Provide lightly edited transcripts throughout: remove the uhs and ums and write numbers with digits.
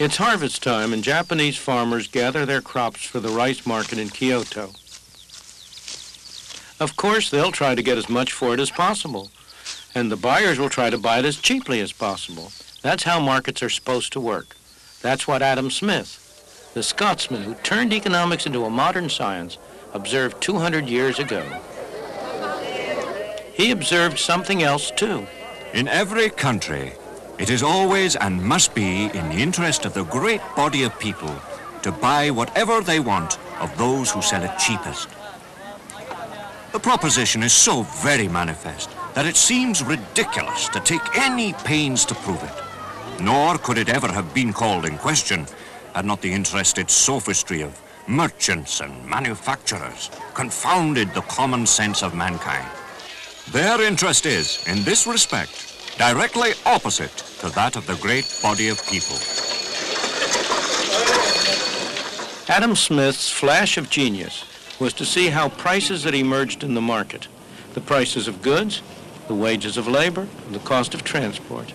It's harvest time, and Japanese farmers gather their crops for the rice market in Kyoto. Of course, they'll try to get as much for it as possible, and the buyers will try to buy it as cheaply as possible. That's how markets are supposed to work. That's what Adam Smith, the Scotsman who turned economics into a modern science, observed 200 years ago. He observed something else, too. In every country, it is always and must be in the interest of the great body of people to buy whatever they want of those who sell it cheapest. The proposition is so very manifest that it seems ridiculous to take any pains to prove it. Nor could it ever have been called in question had not the interested sophistry of merchants and manufacturers confounded the common sense of mankind. Their interest is, in this respect, directly opposite to that of the great body of people. Adam Smith's flash of genius was to see how prices that emerged in the market, the prices of goods, the wages of labor, the cost of transport,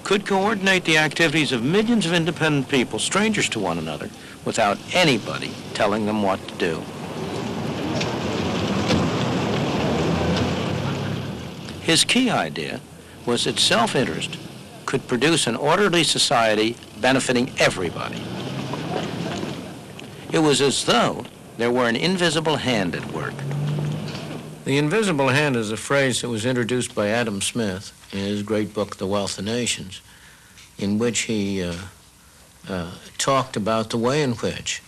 could coordinate the activities of millions of independent people, strangers to one another, without anybody telling them what to do. His key idea was that self-interest could produce an orderly society benefiting everybody. It was as though there were an invisible hand at work. The invisible hand is a phrase that was introduced by Adam Smith in his great book, The Wealth of Nations, in which he talked about the way in which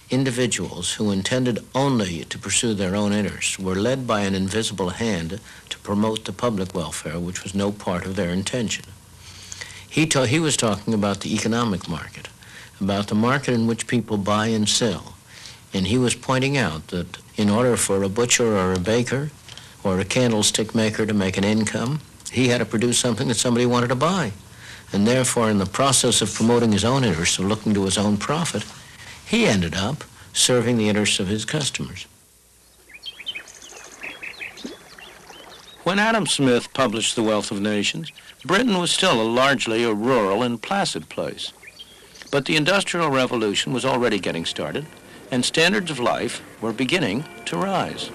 individuals who intended only to pursue their own interests were led by an invisible hand to promote the public welfare, which was no part of their intention. He was talking about the economic market, about the market in which people buy and sell. And he was pointing out that in order for a butcher or a baker or a candlestick maker to make an income, he had to produce something that somebody wanted to buy. And therefore, in the process of promoting his own interests, of looking to his own profit, he ended up serving the interests of his customers. When Adam Smith published The Wealth of Nations, Britain was still largely a rural and placid place. But the Industrial Revolution was already getting started, and standards of life were beginning to rise.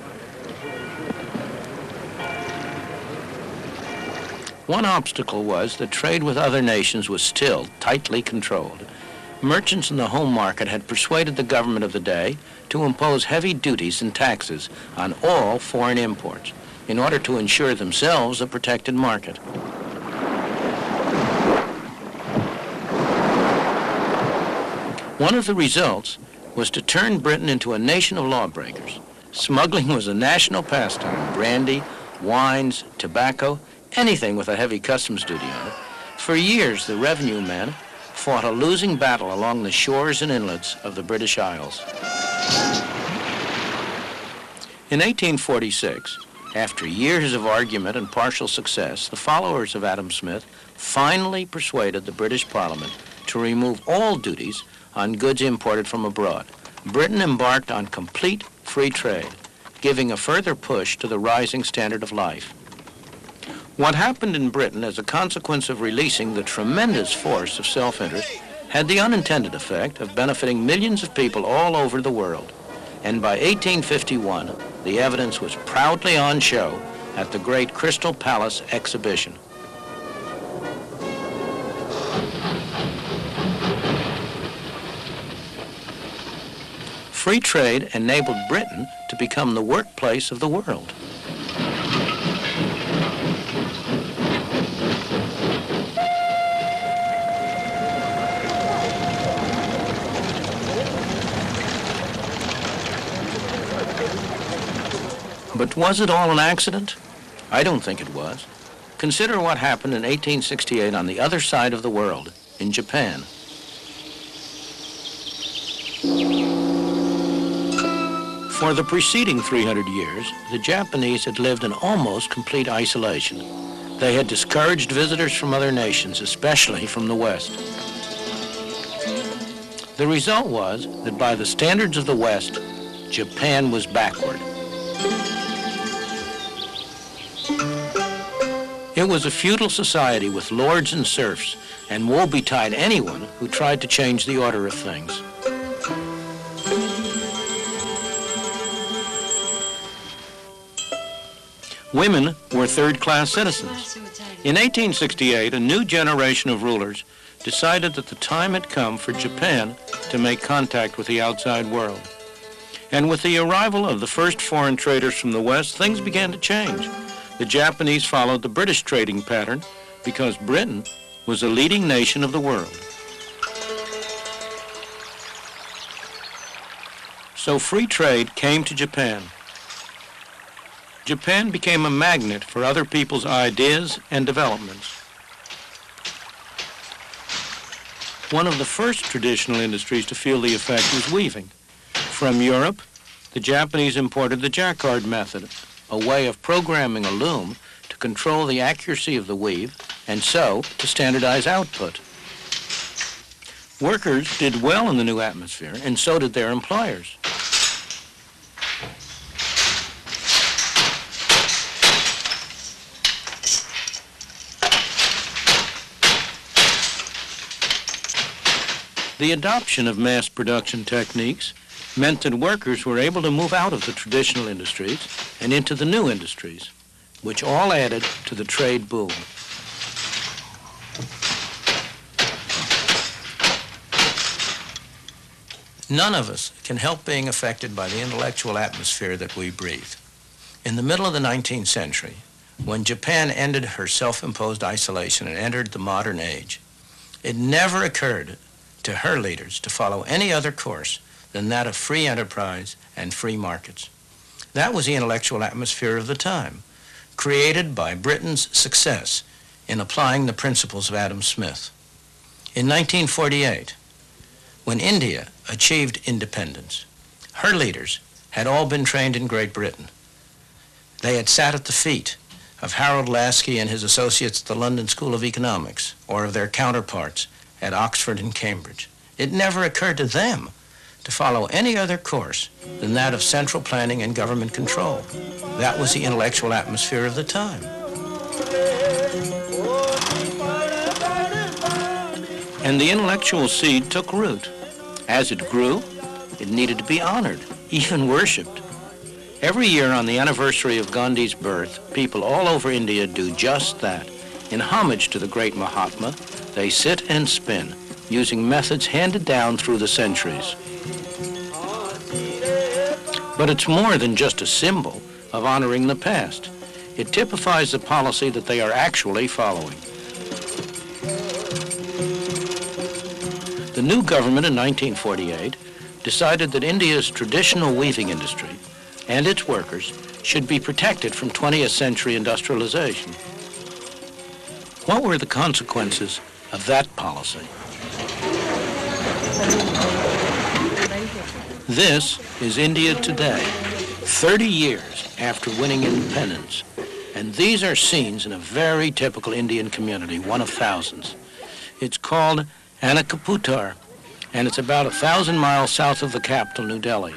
One obstacle was that trade with other nations was still tightly controlled. Merchants in the home market had persuaded the government of the day to impose heavy duties and taxes on all foreign imports in order to ensure themselves a protected market. One of the results was to turn Britain into a nation of lawbreakers. Smuggling was a national pastime. Brandy, wines, tobacco, anything with a heavy customs duty on it. For years, the revenue men fought a losing battle along the shores and inlets of the British Isles. In 1846, after years of argument and partial success, the followers of Adam Smith finally persuaded the British Parliament to remove all duties on goods imported from abroad. Britain embarked on complete free trade, giving a further push to the rising standard of life. What happened in Britain as a consequence of releasing the tremendous force of self-interest had the unintended effect of benefiting millions of people all over the world. And by 1851, the evidence was proudly on show at the great Crystal Palace exhibition. Free trade enabled Britain to become the workplace of the world. But was it all an accident? I don't think it was. Consider what happened in 1868 on the other side of the world, in Japan. For the preceding 300 years, the Japanese had lived in almost complete isolation. They had discouraged visitors from other nations, especially from the West. The result was that by the standards of the West, Japan was backward. It was a feudal society with lords and serfs and woe betide anyone who tried to change the order of things. Women were third-class citizens. In 1868, a new generation of rulers decided that the time had come for Japan to make contact with the outside world. And with the arrival of the first foreign traders from the West, things began to change. The Japanese followed the British trading pattern because Britain was a leading nation of the world. So free trade came to Japan. Japan became a magnet for other people's ideas and developments. One of the first traditional industries to feel the effect was weaving. From Europe, the Japanese imported the jacquard method, a way of programming a loom to control the accuracy of the weave and so to standardize output. Workers did well in the new atmosphere, and so did their employers. The adoption of mass production techniques meant that workers were able to move out of the traditional industries and into the new industries, which all added to the trade boom. None of us can help being affected by the intellectual atmosphere that we breathe. In the middle of the 19th century, when Japan ended her self-imposed isolation and entered the modern age, it never occurred to her leaders to follow any other course than that of free enterprise and free markets. That was the intellectual atmosphere of the time, created by Britain's success in applying the principles of Adam Smith. In 1948, when India achieved independence, her leaders had all been trained in Great Britain. They had sat at the feet of Harold Laski and his associates at the London School of Economics, or of their counterparts at Oxford and Cambridge. It never occurred to them to follow any other course than that of central planning and government control. That was the intellectual atmosphere of the time. And the intellectual seed took root. As it grew, it needed to be honored, even worshipped. Every year on the anniversary of Gandhi's birth, people all over India do just that. In homage to the great Mahatma, they sit and spin, using methods handed down through the centuries. But it's more than just a symbol of honoring the past. It typifies the policy that they are actually following. The new government in 1948 decided that India's traditional weaving industry and its workers should be protected from 20th century industrialization. What were the consequences of that policy? This is India today, 30 years after winning independence. And these are scenes in a very typical Indian community, one of thousands. It's called Anakaputar, and it's about 1,000 miles south of the capital, New Delhi.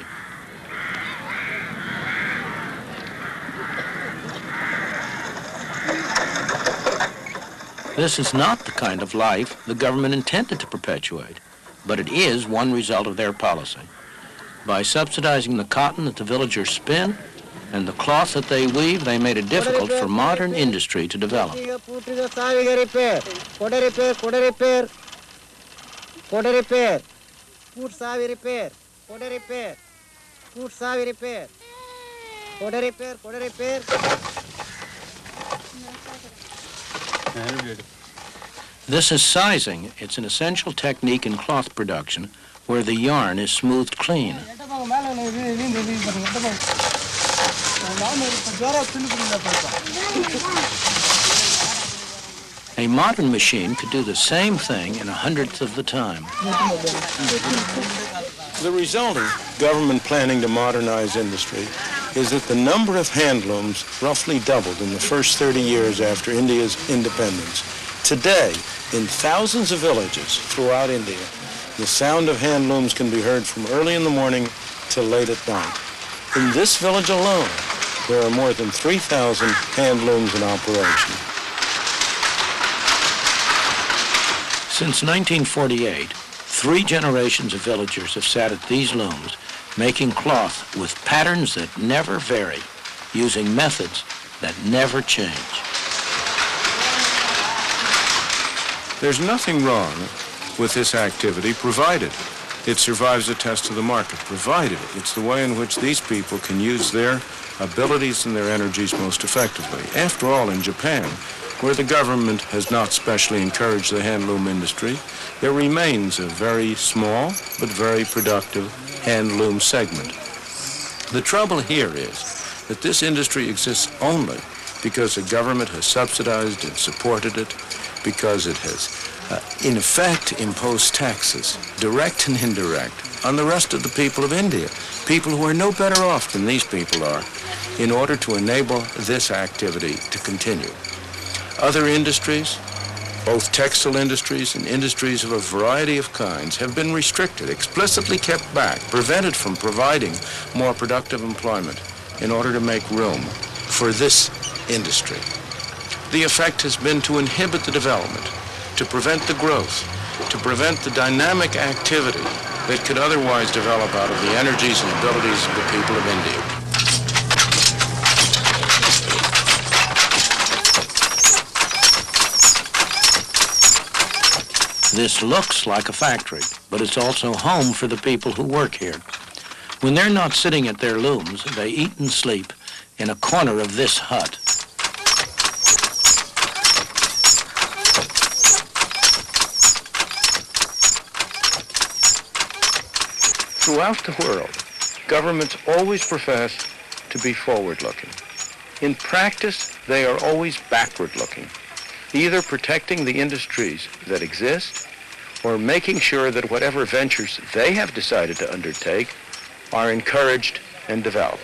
This is not the kind of life the government intended to perpetuate, but it is one result of their policy. By subsidizing the cotton that the villagers spin and the cloth that they weave, they made it difficult for modern industry to develop. This is sizing. It's an essential technique in cloth production where the yarn is smoothed clean. A modern machine could do the same thing in 1/100th of the time. The result of government planning to modernize industry is that the number of handlooms roughly doubled in the first 30 years after India's independence. Today, in thousands of villages throughout India, the sound of handlooms can be heard from early in the morning till late at night. In this village alone, there are more than 3,000 handlooms in operation. Since 1948, 3 generations of villagers have sat at these looms, making cloth with patterns that never vary, using methods that never change. There's nothing wrong with this activity, provided it survives the test of the market, provided it's the way in which these people can use their abilities and their energies most effectively. After all, in Japan, where the government has not specially encouraged the handloom industry, there remains a very small but very productive handloom segment. The trouble here is that this industry exists only because the government has subsidized and supported it, because it has, in effect, imposed taxes, direct and indirect, on the rest of the people of India, people who are no better off than these people are, in order to enable this activity to continue. Other industries, both textile industries and industries of a variety of kinds, have been restricted, explicitly kept back, prevented from providing more productive employment in order to make room for this industry. The effect has been to inhibit the development, to prevent the growth, to prevent the dynamic activity that could otherwise develop out of the energies and abilities of the people of India. This looks like a factory, but it's also home for the people who work here. When they're not sitting at their looms, they eat and sleep in a corner of this hut. Throughout the world, governments always profess to be forward-looking. In practice, they are always backward-looking, either protecting the industries that exist or making sure that whatever ventures they have decided to undertake are encouraged and developed.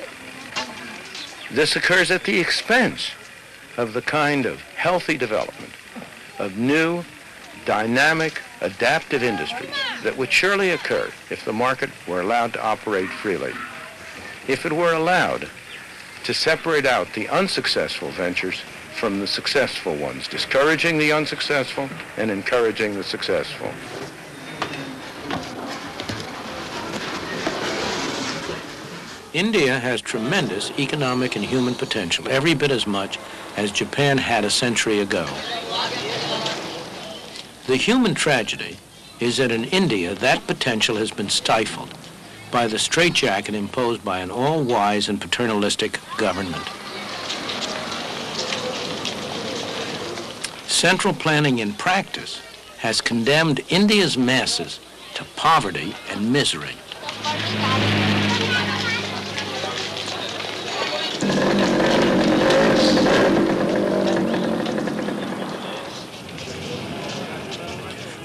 This occurs at the expense of the kind of healthy development of new, dynamic, adaptive industries that would surely occur if the market were allowed to operate freely, if it were allowed to separate out the unsuccessful ventures from the successful ones, discouraging the unsuccessful and encouraging the successful. India has tremendous economic and human potential, every bit as much as Japan had a century ago. The human tragedy is that in India, that potential has been stifled by the straitjacket imposed by an all-wise and paternalistic government. Central planning in practice has condemned India's masses to poverty and misery.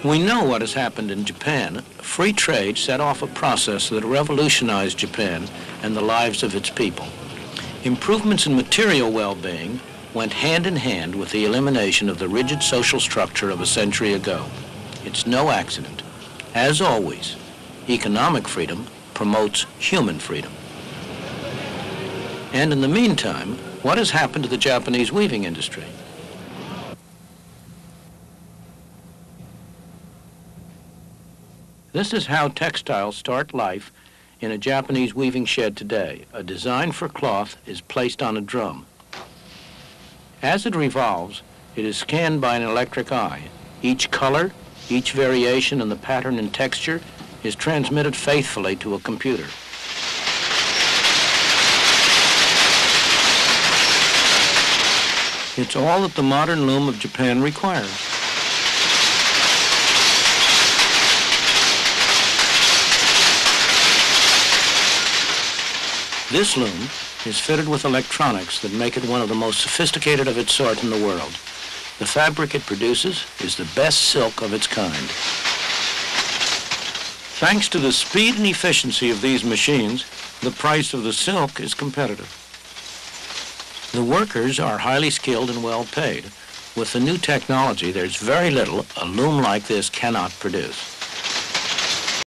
We know what has happened in Japan. Free trade set off a process that revolutionized Japan and the lives of its people. Improvements in material well-being went hand in hand with the elimination of the rigid social structure of a century ago. It's no accident. As always, economic freedom promotes human freedom. And in the meantime, what has happened to the Japanese weaving industry? This is how textiles start life in a Japanese weaving shed today. A design for cloth is placed on a drum. As it revolves, it is scanned by an electric eye. Each color, each variation in the pattern and texture is transmitted faithfully to a computer. It's all that the modern loom of Japan requires. This loom is fitted with electronics that make it one of the most sophisticated of its sort in the world. The fabric it produces is the best silk of its kind. Thanks to the speed and efficiency of these machines, the price of the silk is competitive. The workers are highly skilled and well paid. With the new technology, there's very little a loom like this cannot produce.